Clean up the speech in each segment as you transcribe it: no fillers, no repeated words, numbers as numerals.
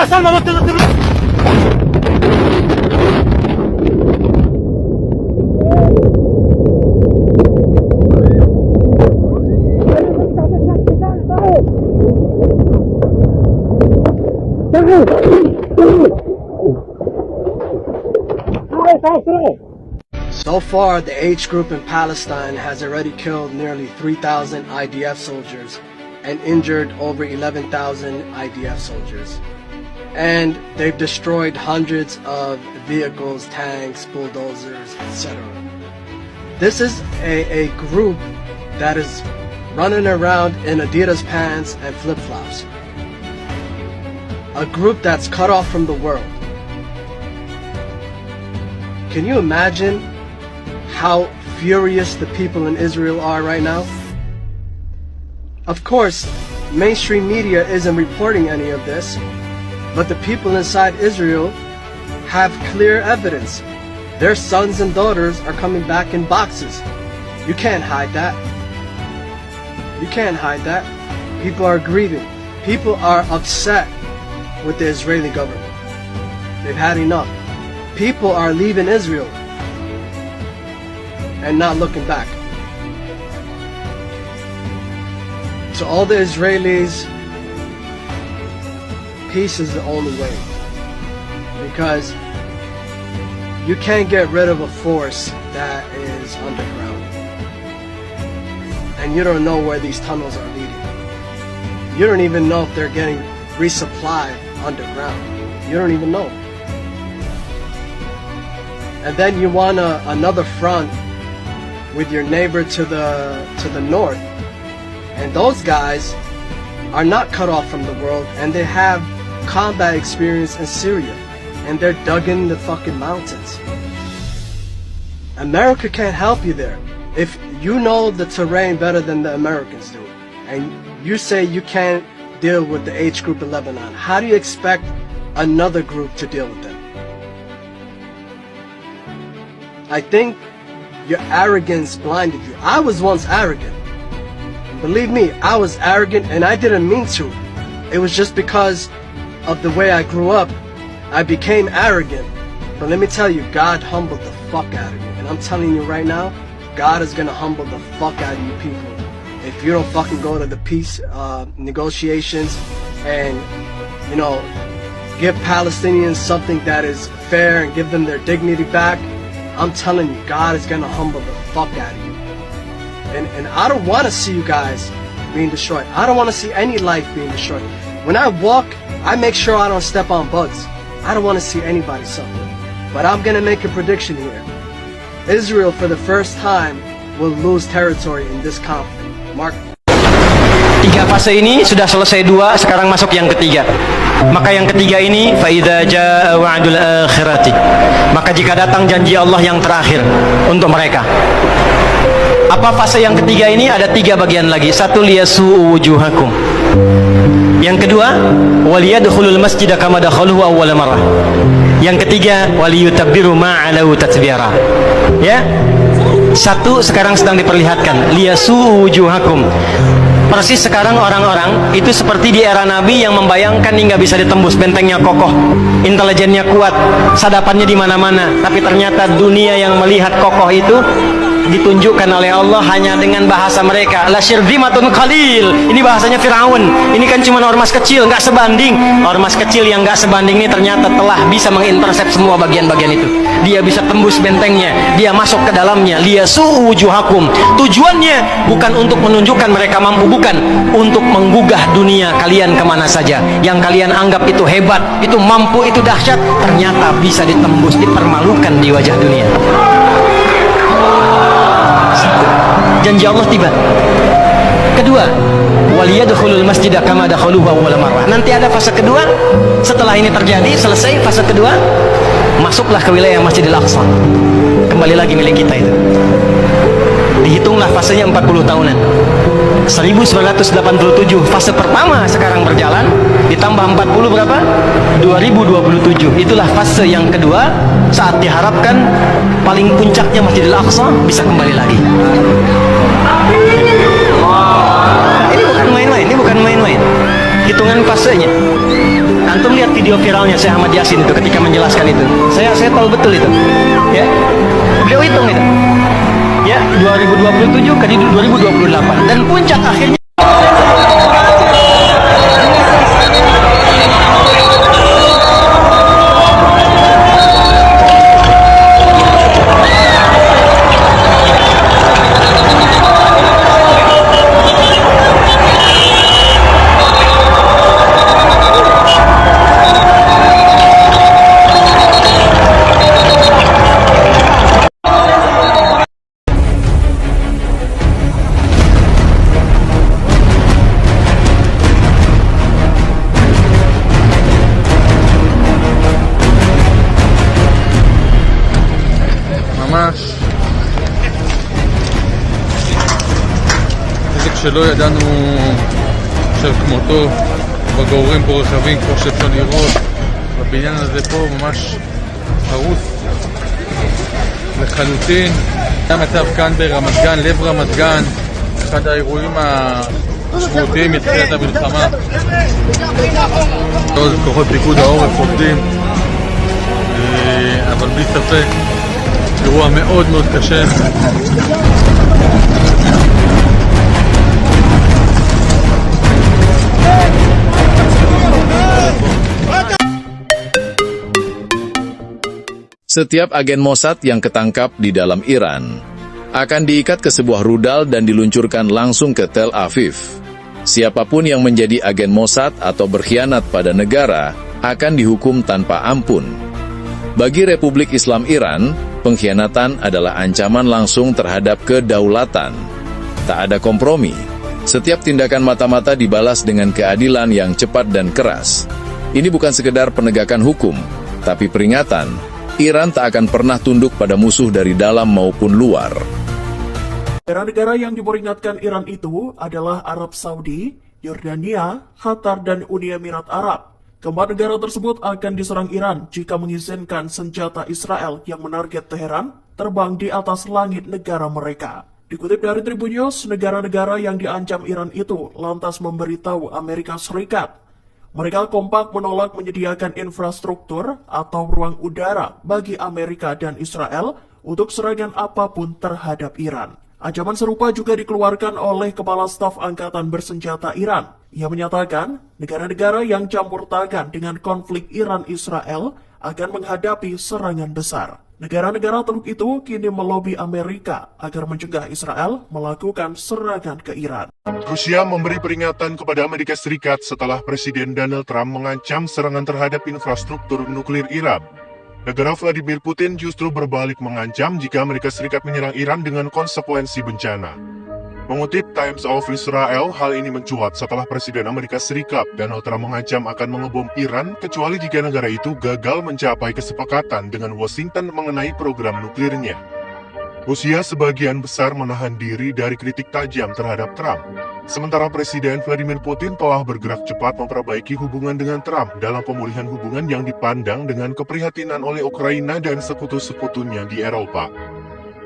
salma bak So far, the H group in Palestine has already killed nearly 3,000 IDF soldiers and injured over 11,000 IDF soldiers. And they've destroyed hundreds of vehicles, tanks, bulldozers, etc. This is a group that is running around in Adidas pants and flip-flops. A group that's cut off from the world. Can you imagine how furious the people in Israel are right now? Of course, mainstream media isn't reporting any of this, but the people inside Israel have clear evidence. Their sons and daughters are coming back in boxes. You can't hide that. You can't hide that. People are grieving. People are upset with the Israeli government. They've had enough. People are leaving Israel and not looking back. To all the Israelis, peace is the only way. Because you can't get rid of a force that is underground. And you don't know where these tunnels are leading. You don't even know if they're getting resupplied underground. You don't even know. And then you want another front with your neighbor to the north. And those guys are not cut off from the world, and they have combat experience in Syria. And they're dug in the fucking mountains. America can't help you there. If you know the terrain better than the Americans do, and you say you can't deal with the H group in Lebanon, how do you expect another group to deal with them? I think your arrogance blinded you. I was once arrogant. Believe me, I was arrogant and I didn't mean to. It was just because of the way I grew up. I became arrogant. But let me tell you, God humbled the fuck out of you. And I'm telling you right now, God is gonna humble the fuck out of you people. If you don't fucking go to the peace negotiations and, you know, give Palestinians something that is fair and give them their dignity back, I'm telling you, God is gonna humble the fuck out of you. And I don't want to see you guys being destroyed. I don't want to see any life being destroyed. When I walk, I make sure I don't step on bugs. I don't want to see anybody suffer. But I'm gonna make a prediction here. Israel, for the first time, will lose territory in this conflict. Mark. 3 fase ini sudah selesai 2, sekarang masuk yang ketiga. Maka yang ketiga ini faidza jaa wa'dul akhirati. Maka jika datang janji Allah yang terakhir untuk mereka. Apa fase yang ketiga ini? Ada 3 bagian lagi. 1, liyasu'u wujuhakum. Yang kedua, waliyadkhulul masjida kama dakhaluhu awwal marrah. Yang ketiga, waliyutabbiru ma 'alau tatbira. Ya. 1 sekarang sedang diperlihatkan, liyasu'u wujuhakum. Persis sekarang orang-orang itu seperti di era Nabi yang membayangkan hingga bisa ditembus, bentengnya kokoh, intelijennya kuat, sadapannya di mana-mana. Tapi ternyata dunia yang melihat kokoh itu ditunjukkan oleh Allah hanya dengan bahasa mereka. La syirzimatun qalil. Ini bahasanya Firaun. Ini kan cuma ormas kecil, nggak sebanding. Ormas kecil yang nggak sebanding ini ternyata telah bisa mengintersep semua bagian-bagian itu. Dia bisa tembus bentengnya, dia masuk ke dalamnya. Liyasu'u wujuhakum. Tujuannya bukan untuk menunjukkan mereka mampu, bukan, untuk menggugah dunia kalian kemana saja. Yang kalian anggap itu hebat, itu mampu, itu dahsyat, ternyata bisa ditembus, dipermalukan di wajah dunia. Janji Allah tiba. Kedua, waliyadkhulul masjida kama dakhaluhu awwal marrah. Nanti ada fase kedua. Setelah ini terjadi, selesai fase kedua, masuklah ke wilayah Masjidil Aqsa. Kembali lagi milik kita itu. Dihitunglah fasenya 40 tahunan. 1987 fase pertama sekarang berjalan, ditambah 40 berapa? 2027. Itulah fase yang kedua, saat diharapkan paling puncaknya Masjidil Aqsa bisa kembali lagi. Ini bukan main-main, ini bukan main-main. Hitungan fasenya. Antum lihat video Muhammad Yasin itu ketika menjelaskan itu. Saya tahu betul itu. Ya. Beliau hitung itu. Ya, 2027 ke 2028 dan puncak akhirnya ממש נזק שלא ידענו של כמותו. בגוררים פה רכבים כמו שאפשר לראות, בבניין הזה פה ממש הרוס לחלוטין. זה המצב כאן ברמת גן, לב רמת גן, אחד האירועים המשמעותיים מתחילת המלחמה. כוחות פיקוד העורף עובדים, אבל בלי ספק אירוע מאוד מאוד קשה. Setiap agen Mossad yang ketangkap di dalam Iran akan diikat ke sebuah rudal dan diluncurkan langsung ke Tel Aviv. Siapapun yang menjadi agen Mossad atau berkhianat pada negara akan dihukum tanpa ampun. Bagi Republik Islam Iran, pengkhianatan adalah ancaman langsung terhadap kedaulatan. Tak ada kompromi. Setiap tindakan mata-mata dibalas dengan keadilan yang cepat dan keras. Ini bukan sekedar penegakan hukum, tapi peringatan. Iran tak akan pernah tunduk pada musuh dari dalam maupun luar. Negara-negara yang diperingatkan Iran itu adalah Arab Saudi, Yordania, Qatar, dan Uni Emirat Arab. Keempat negara tersebut akan diserang Iran jika mengizinkan senjata Israel yang menarget Teheran terbang di atas langit negara mereka. Dikutip dari Tribun News, negara-negara yang diancam Iran itu lantas memberitahu Amerika Serikat. Mereka kompak menolak menyediakan infrastruktur atau ruang udara bagi Amerika dan Israel untuk serangan apapun terhadap Iran. Ancaman serupa juga dikeluarkan oleh Kepala Staf Angkatan Bersenjata Iran. Ia menyatakan, negara-negara yang campur tangan dengan konflik Iran-Israel akan menghadapi serangan besar. Negara-negara Teluk itu kini melobi Amerika agar mencegah Israel melakukan serangan ke Iran. Rusia memberi peringatan kepada Amerika Serikat setelah Presiden Donald Trump mengancam serangan terhadap infrastruktur nuklir Iran. Negara Vladimir Putin justru berbalik mengancam jika Amerika Serikat menyerang Iran dengan konsekuensi bencana. Mengutip Times of Israel, hal ini mencuat setelah Presiden Amerika Serikat Donald Trump mengancam akan mengebom Iran kecuali jika negara itu gagal mencapai kesepakatan dengan Washington mengenai program nuklirnya. Rusia sebagian besar menahan diri dari kritik tajam terhadap Trump. Sementara Presiden Vladimir Putin telah bergerak cepat memperbaiki hubungan dengan Trump dalam pemulihan hubungan yang dipandang dengan keprihatinan oleh Ukraina dan sekutu-sekutunya di Eropa.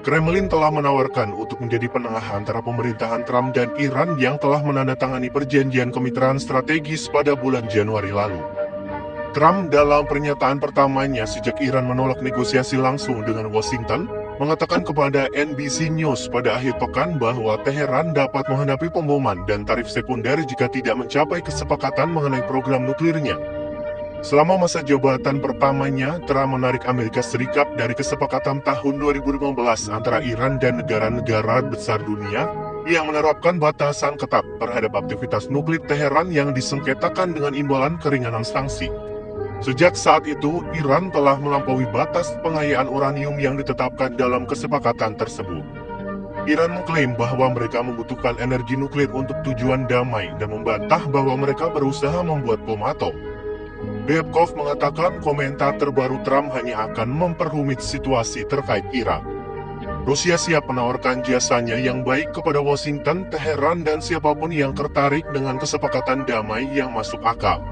Kremlin telah menawarkan untuk menjadi penengah antara pemerintahan Trump dan Iran yang telah menandatangani perjanjian kemitraan strategis pada bulan Januari lalu. Trump dalam pernyataan pertamanya sejak Iran menolak negosiasi langsung dengan Washington, mengatakan kepada NBC News pada akhir pekan bahwa Teheran dapat menghadapi pemboman dan tarif sekunder jika tidak mencapai kesepakatan mengenai program nuklirnya. Selama masa jabatan pertamanya, Trump menarik Amerika Serikat dari kesepakatan tahun 2015 antara Iran dan negara-negara besar dunia yang menerapkan batasan ketat terhadap aktivitas nuklir Teheran yang disengketakan dengan imbalan keringanan sanksi. Sejak saat itu, Iran telah melampaui batas pengayaan uranium yang ditetapkan dalam kesepakatan tersebut. Iran mengklaim bahwa mereka membutuhkan energi nuklir untuk tujuan damai dan membantah bahwa mereka berusaha membuat bom atom. Ryabkov mengatakan komentar terbaru Trump hanya akan memperrumit situasi terkait Iran. Rusia siap menawarkan jasanya yang baik kepada Washington, Teheran, dan siapapun yang tertarik dengan kesepakatan damai yang masuk akal.